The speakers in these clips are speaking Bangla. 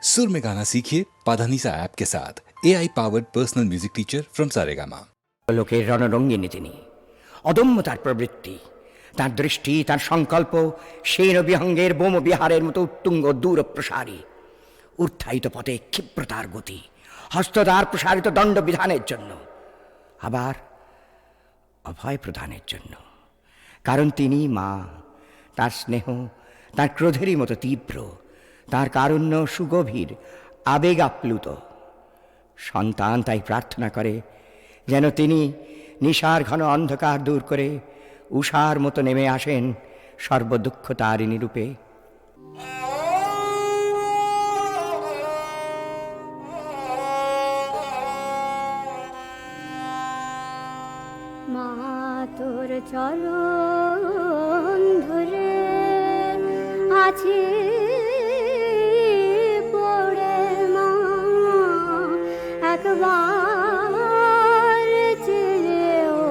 सुर में गाना सीखिए पाधानीसा ऐप के साथ AI powered personal music teacher from Saregama. লোকের রণরঙ্গিনী তিনি, অদম্য তার প্রবৃত্তি, তার দৃষ্টি, তার সংকল্প সেন বিহঙ্গের বোম বিহারের মতো উত্তুঙ্গ দূর প্রসারী। উত্থায়িত পথে ক্ষিপ্র তার গতি, হস্ত তার প্রসারিত দণ্ড বিধানের জন্য, আবার অভয় প্রদানের জন্য। কারণ তিনি মা, তার স্নেহ তার ক্রোধেরই মতো তীব্র, তার কারুণ্য সুগভীর, আবেগ আপ্লুত। সন্তান তাই প্রার্থনা করে যেন তিনি নিশার ঘন অন্ধকার দূর করে উষার মতো নেমে আসেন সর্বদুঃখ তারিণী রূপে। মা তোর চরণ ধরে আছে পড়ে মা, একবার চেয়েও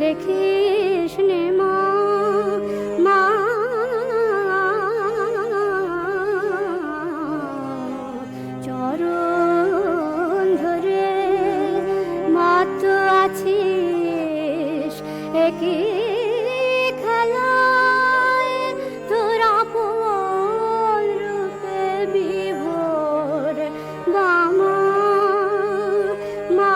দেখিস নে মা, মা চরণ ধরে মা তো আছিস একই খেলায়, তোর আপন রূপে বিভোর বামা, মা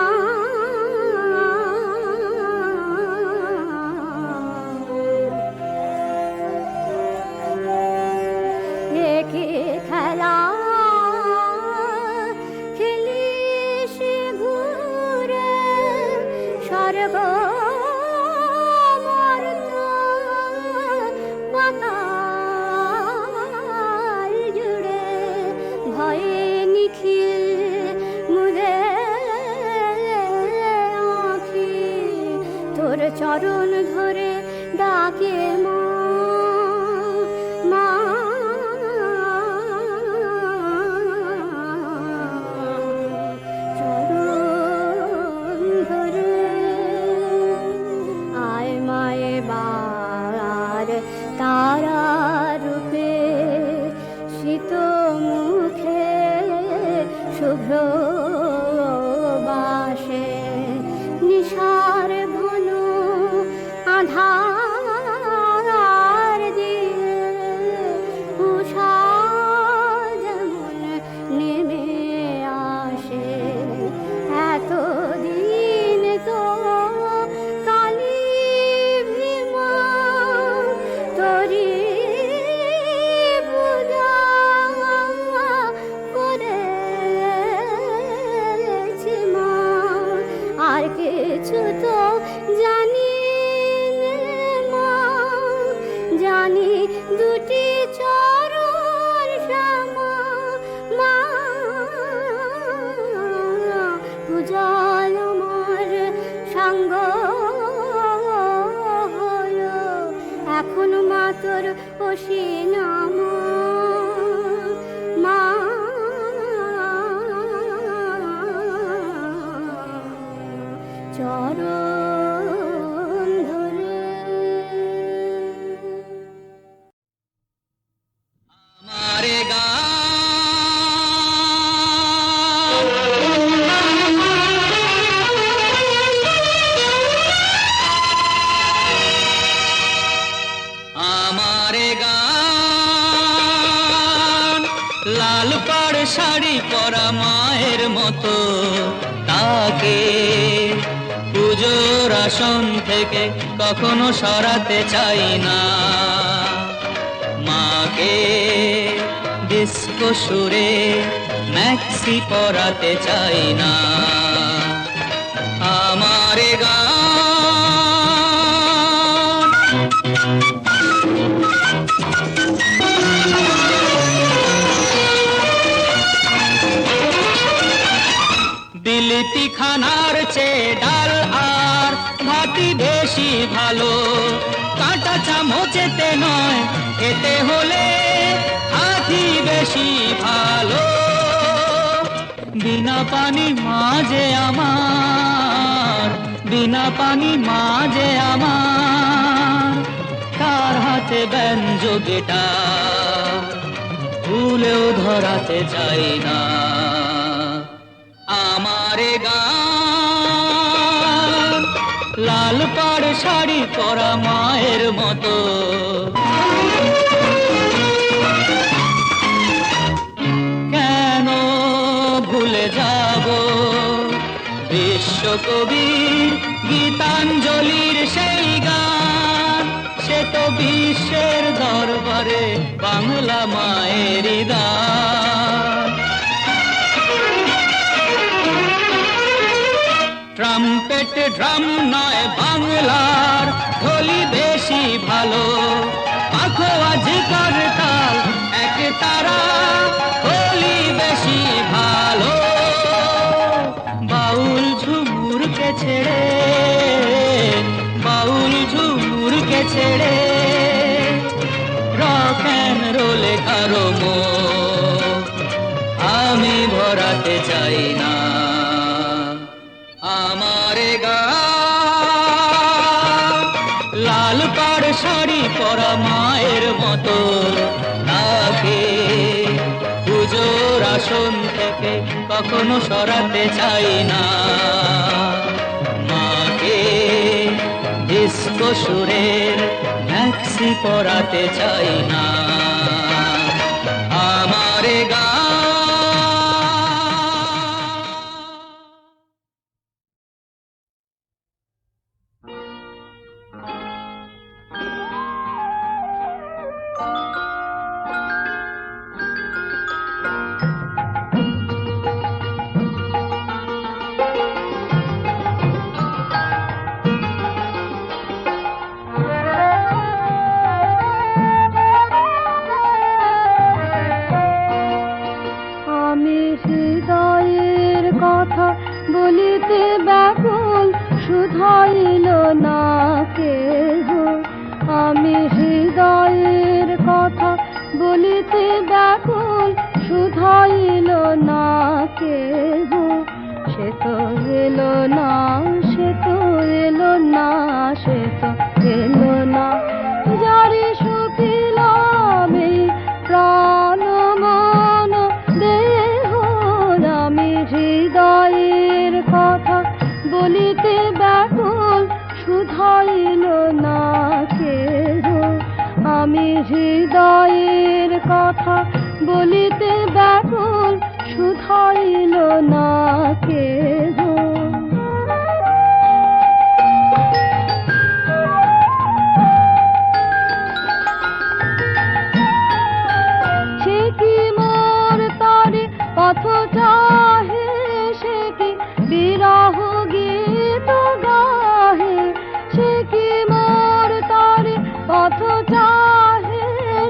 একই খেলা খেলিস ঘুরে স্বর্গ পাতাল জুড়ে, ভয়ে নিখিল মুদে আঁখি তোর চরণ ধরে ডাকে মা, মা চরণ ধরে আয় মায়ে বার তারা রূপে, শীত মুখে শুভ্র বাসে, নিশার ঘন আধার দিয়ে উষা যেমন নেমে আসে, এতদিন তো কালী ভীমা তোরি পূজা করেছি মা, আর কিছু তো জানি নে মা, জানি দুটি চরণ শ্যামা, মা পূজাল আমার সাঙ্গ হলো, এখন মা তোর অসীনাম, মা চরণ ধরে। हमारे गाँव हमारे गान লাল পাড় শাড়ি পরা মায়ের মতো, তাকে পুজোর আসন থেকে কখনো সরাতে চাই না। মাকে ডিস্কো সুরে ম্যাক্সি পরাতে চাই না। আমার গান বিলিতি খানার চেয়ে ডাল আর ভাতি বেশি ভালো, কাঁটা চামচেতে নয় খেতে হলে হাতি বেশি ভালো। বিনা পানি মাঝে আমার, বিনা পানি মাঝে আমার, তার হাতে ব্যঞ্জ গিটার, তুলেও ধরাতে চাই না। আমারে গান লাল পাড় শাড়ি পরা মায়ের মতো, কেন ভুলে যাব বিশ্বকবির গীতাঞ্জলির সেই গান? সে তো বিশ্বের দরবারে বাংলা মায়ের গান। ট্রাম্পেট ড্রাম নয় বাংলার ঢোলি বেশি ভালো, পাখো আজ করতাল এক তারা হোলি বেশি ভালো। বাউল ঝুমুরকে ছেড়ে, বাউল ঝুমুরকে ছেড়ে রক অ্যান্ড রোলে কারো মন আমি ভরাতে চাই না। আমারে গান লাল পাড় শাড়ি পরা মায়ের মতো, তাকে পুজোর আসন থেকে কখনো সরাতে চাই না। মাকে ডিস্কো সুরের ম্যাক্সি পরাতে চাই না। আমারে গান আমি হৃদয়ের কথা বলিতে ব্যাকুল, শুধাইল না কেহ। আমি হৃদয়ের কথা বলিতে ব্যাকুল, শুধাইল না কেহ। সে তো এলো না, সে তো এলো না, সে তো এলো না। যারে সপিলাম এই প্রাণ মন দেহ, আমি হৃদয়ের কথা বলিতে ব্যাকুল, শুধাইল না কেহ। আমি হৃদয়ের কথা বলিতে ব্যাকুল, শুধাইল না কেহ। সে কি মোর তারে পথ চাহে, সে কি বিরহ গীত গাহে। সে কি মোর তারে পথ চাহে,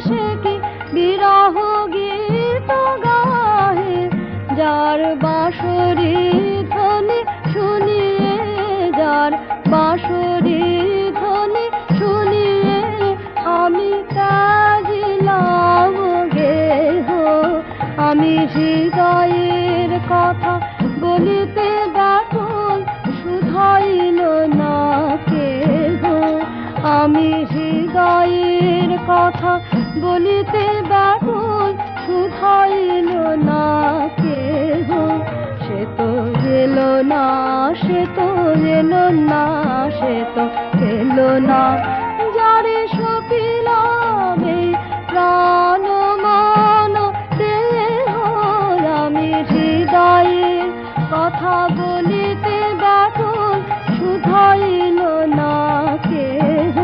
সে কি বিরহ গীত গাহে। যার বাঁশরি ধ্বনি শুনিয়ে, যার বাঁশরি ধ্বনি শুনিয়ে আমি কাজিলাম গেহ। আমি হৃদয়ের কথা বলিতে ব্যাকুল, শুধাইল না কেহ। আমি হৃদয়ের কথা বলিতে ব্যাকুল, শুধাইল না কেহ। সে তো এলো না, সে তো এলো না, সে তো এলো না। যারে সপিলাম এই প্রাণ মন দেহ, আমি হৃদয়ের কথা বলিতে ব্যাকুল, শুধাইল না কেহ।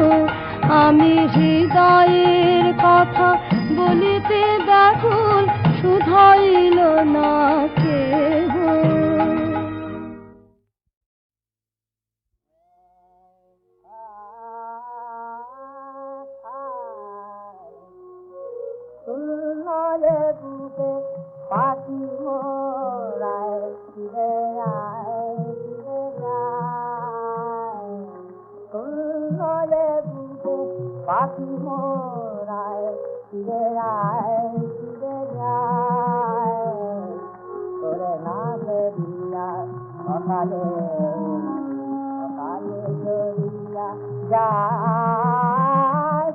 আমি হৃদয়ের কথা বলিতে ব্যাকুল, শুধাইল না কেহ। ফুললে বুকে পাখি মোরায় ফিরে আয়, ফিরে যায়। ফুললে বুকে পাখি মোরায় ফিরে আয়, ফিরে যায়। তোরে না দিয়া সকালে, সকালে জড়িয়া যায়।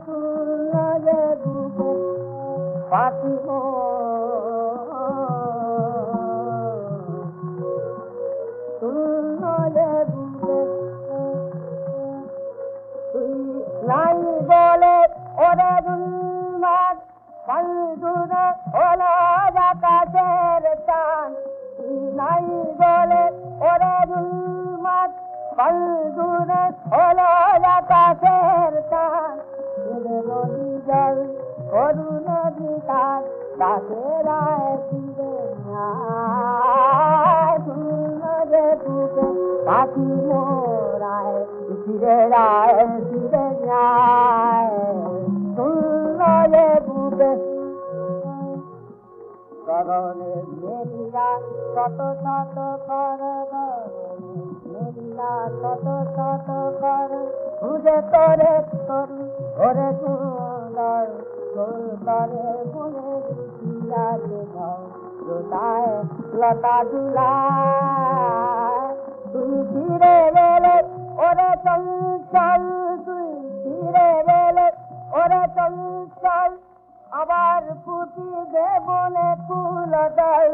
ফুললে বুকে পাখি পাখি মোরায় ফিরে যায় ফিরে যায় শুনলে বুকে গগনে মেরিরা শত শত কর মেরিরা শত শত কর বুঝে তোরে তোর ওরে সুন্দর সুন্দরে গুনে দিয়াছে ঘর লতায় লতা দুলায় তুই ফিরে গেলে ওরে চঞ্চল তুই ফিরে গেলে ওরে চঞ্চল আবার পুঁতি দেবনে কুলদল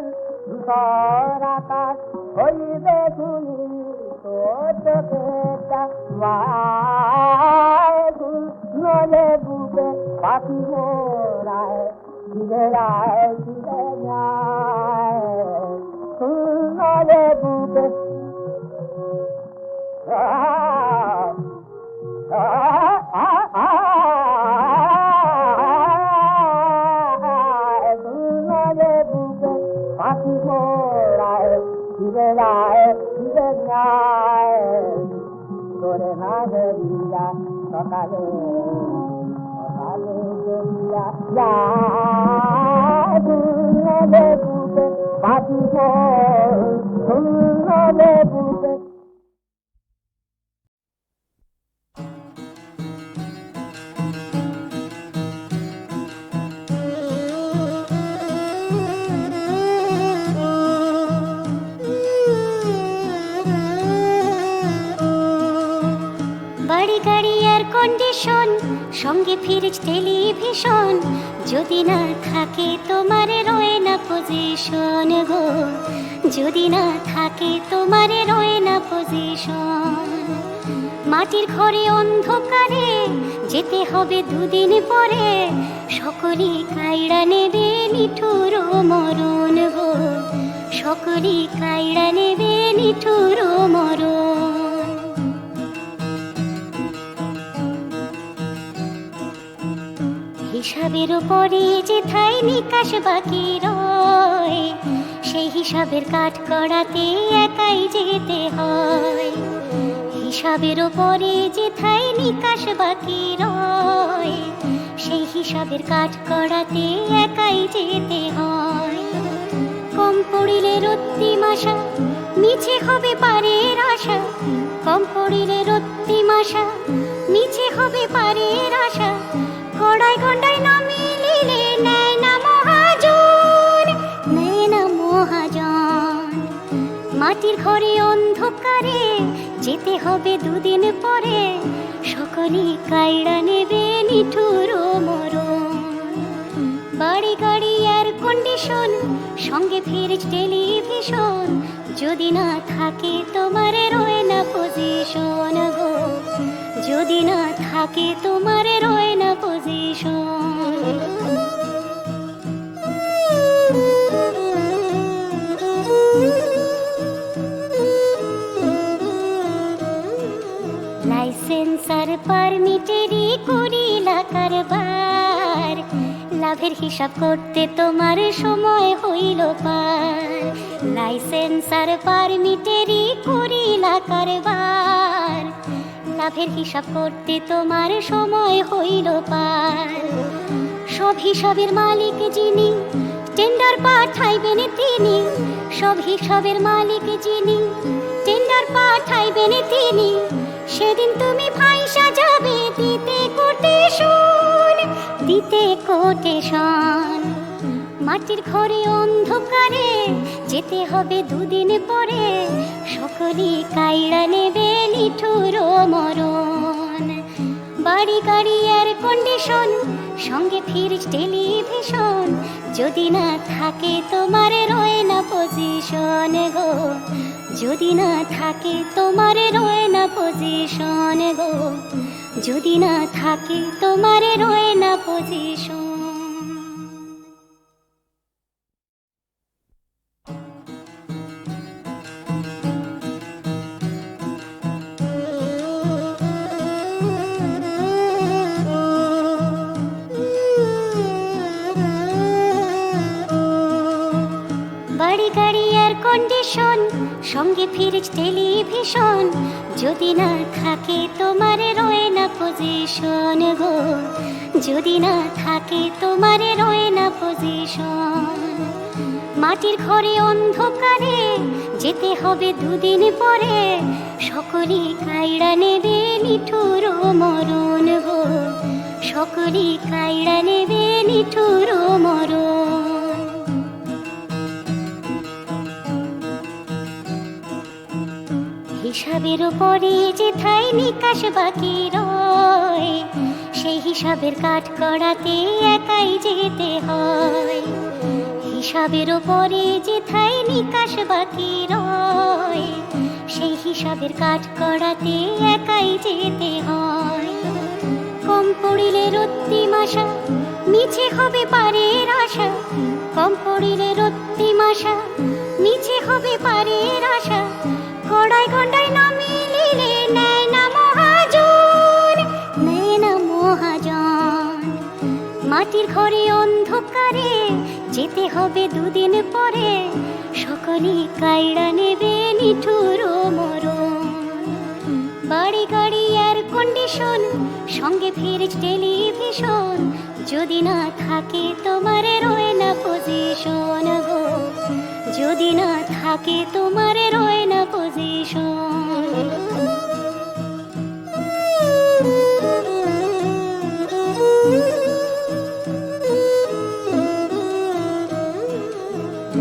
ধর আকাশ হইবে শুনি তোর চোখেটা নলে বুকে পাখি মোরায় ফিরে যায় ফিরে যায় নলে বুকে পাখি মোরায় ফিরে যায় ফিরে যায় তোরে না ধরিয়া সকালে সকালে ধরিয়া যায় শুনলে বুকে পাখি শুনলে বুকে বাড়ি গাড়ি এয়ার কন্ডিশন সঙ্গে ফ্রিজ টেলিভিশন যদি না থাকে তোমার রয়ে না পজিশন গো যদি না থাকে তোমার রয়ে না পজিশন মাটির ঘরে অন্ধকারে যেতে হবে দুদিন পরে সকলেই কাইড়া নেবে নিঠুর মরণ গো সকলেই কাইড়া নেবে নিঠুর মরণ হিসাবের উপরে যেথায় নিকাশ বাকি রয় সেই হিসাবের কাঠ করাতে একাই যেতে হয় হিসাবের উপরে যেথায় নিকাশ বাকি রয় সেই হিসাবের কাঠ করাতে একাই যেতে হয় কম পড়িলে রত্তি মাসা মিছে হবে পারের আশা কম পড়িলে রত্তি মাসা মিছে হবে পারের আশা গড়াই গন্ডায় না মিলিলে নেয় না মহাজন নেয় না মহাজন মাটির ঘরে অন্ধকারে যেতে হবে দুদিন পরে সকলেই কাইড়া নেবে নিঠুর মরণ বাড়ি গাড়ি এয়ার কন্ডিশন সঙ্গে ফ্রিজ টেলিভিশন যদি না থাকে তোমার রয়ে না পজিশন গো যদি না থাকে তোমার রয়ে না পজিশন লাইসেন্স আর পারমিটেরই করিলা কারবার লাভের হিসাব করতে তোমার সময় হইল পার লাইসেন্স আর পারমিটেরই করিলা কারবার লাভের হিসাব করতে তোমার সময় হইল পার সব হিসাবের মালিক যিনি টেন্ডার পাঠাইবেন তিনি সব হিসাবের মালিক যিনি টেন্ডার পাঠাইবেন তিনি সেদিন তুমি ফাইসা যাবে দিতে কোটেশন দিতে কোটেশন মাটির ঘরে অন্ধকারে যেতে হবে দুদিন পরে সকলেই কাইড়া নেবে নিঠুর মরণ বাড়ি গাড়ি এয়ার কন্ডিশন সঙ্গে ফ্রিজ টেলিভিশন যদি না থাকে তোমার রয়ে না পজিশন গো যদি না থাকে তোমার রয়ে না পজিশন গো যদি না থাকে তোমার রয়ে না পজিশন বাড়ি গাড়ি এয়ার কন্ডিশন, সঙ্গে ফ্রিজ টেলিভিশন, যদি না থাকে তোমার রয়ে না পজিশন গো, যদি না থাকে তোমার রয়ে না পজিশন। মাটির ঘরে অন্ধকারে যেতে হবে দুদিন পরে, সকলেই কাইড়া নেবে নিঠুর মরণ গো, সকলেই কাইড়া নেবে নিঠুর মরণ। হিসাবের উপরে যেথায় নিকাশ বাকি রয়, সেই হিসাবের কাঠ করাতে একাই যেতে হয়। হিসাবের উপরে যেথায় নিকাশ বাকি রয়, সেই হিসাবের কাঠ করাতে একাই যেতে হয়। কম পড়িলে রত্তিমাশা, মিছে হবে পারের আশা, কম পড়িলে রত্তিমাশা, মিছে হবে পারের আশা। গড়াই গন্ডায় না মিলিলে নেয় না মহাজন, নেয় না মহাজন। মাটির ঘরে অন্ধকারে যেতে হবে দুদিন পরে, সকলেই কাইড়া নেবে নিঠুর মরণ। বাড়ি গাড়ি এয়ার কন্ডিশন, সঙ্গে ফ্রিজ টেলিভিশন, যদি না থাকে তোমার রয়ে না পজিশন গো, যদি না থাকে তোমার রয়ে না পজিশন।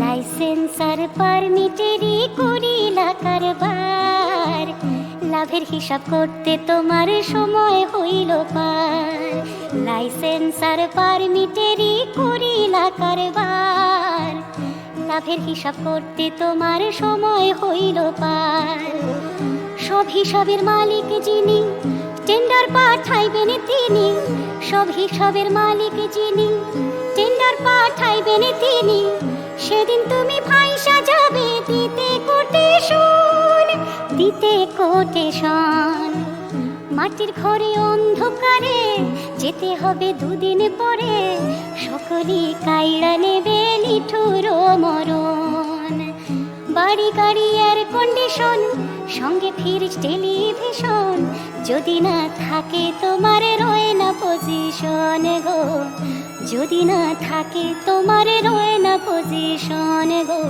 লাইসেন্স আর পারমিটেরই করিলা কারবার, লাভের হিসাব করতে তোমার সময় হইল পার। লাইসেন্স আর পারমিটেরই করিলা কারবার, লাভের হিসাব করতে তোমার সময় হইল পার। সব হিসাবের মালিক যিনি, টেন্ডার পাঠাইবেন তিনি, সব হিসাবের মালিক যিনি, টেন্ডার পাঠাইবেন তিনি। সেদিন তুমি ফাইসা যাবে দিতে কোটেশন, দিতে কোটেশন। মাটির ঘরে অন্ধকারে যেতে হবে দুদিন পরে, সকলেই কাইড়া নেবে নিঠুর মরণ। বাড়ি গাড়ি এয়ার কন্ডিশন, সঙ্গে ফ্রিজ টেলিভিশন, যদি না থাকে তোমার রয়ে না পজিশন গো, যদি না থাকে তোমার রয়ে না পজিশন গো,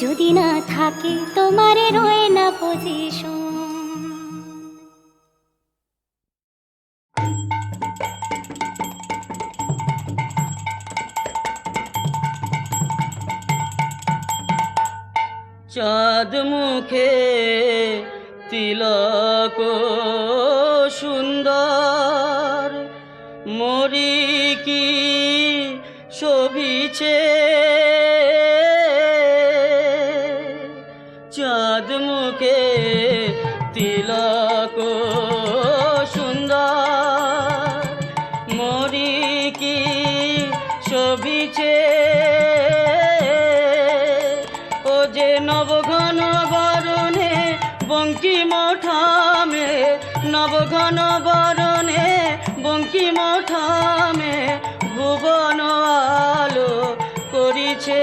যদি না থাকে তোমার রয়ে না পজিশন। চাঁদ মুখে তিলক সুন্দর, মরি কি শোভিছে। চাঁদ মুখে তিলক সুন্দর, মরি কি শোভিছে। ও যে নবঘন বরণে বঙ্কিম ঠামে, নবঘন বরণে বঙ্কিম ঠামে, ভুবন আলো করিছে।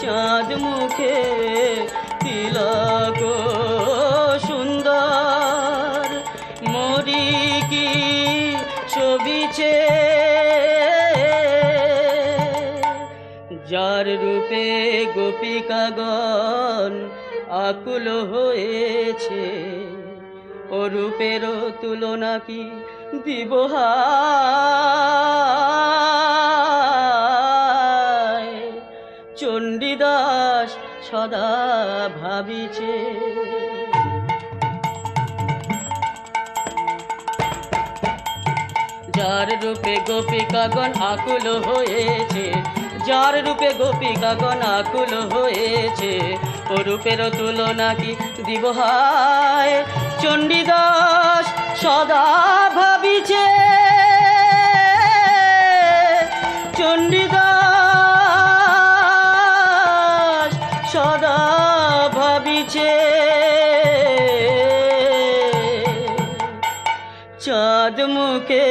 চাঁদ মুখে তিলক সুন্দর, মরি কি শোভিছে। যার রূপে গোপিকাগণ আকুল হয়েছে, ও রূপের তুলনা কি দিব হায়। চণ্ডীদাস সদা ভাবিছে। যার রূপে গোপিকাগণ আকুল হয়েছে, যার রূপে গোপিকাগণ আকুল হয়েছে, ও রূপের তুলনা কি দিব হায়। চণ্ডীদাস সদা ভাবিছে, চণ্ডীদাস সদা ভাবিছে। চাঁদ মুখে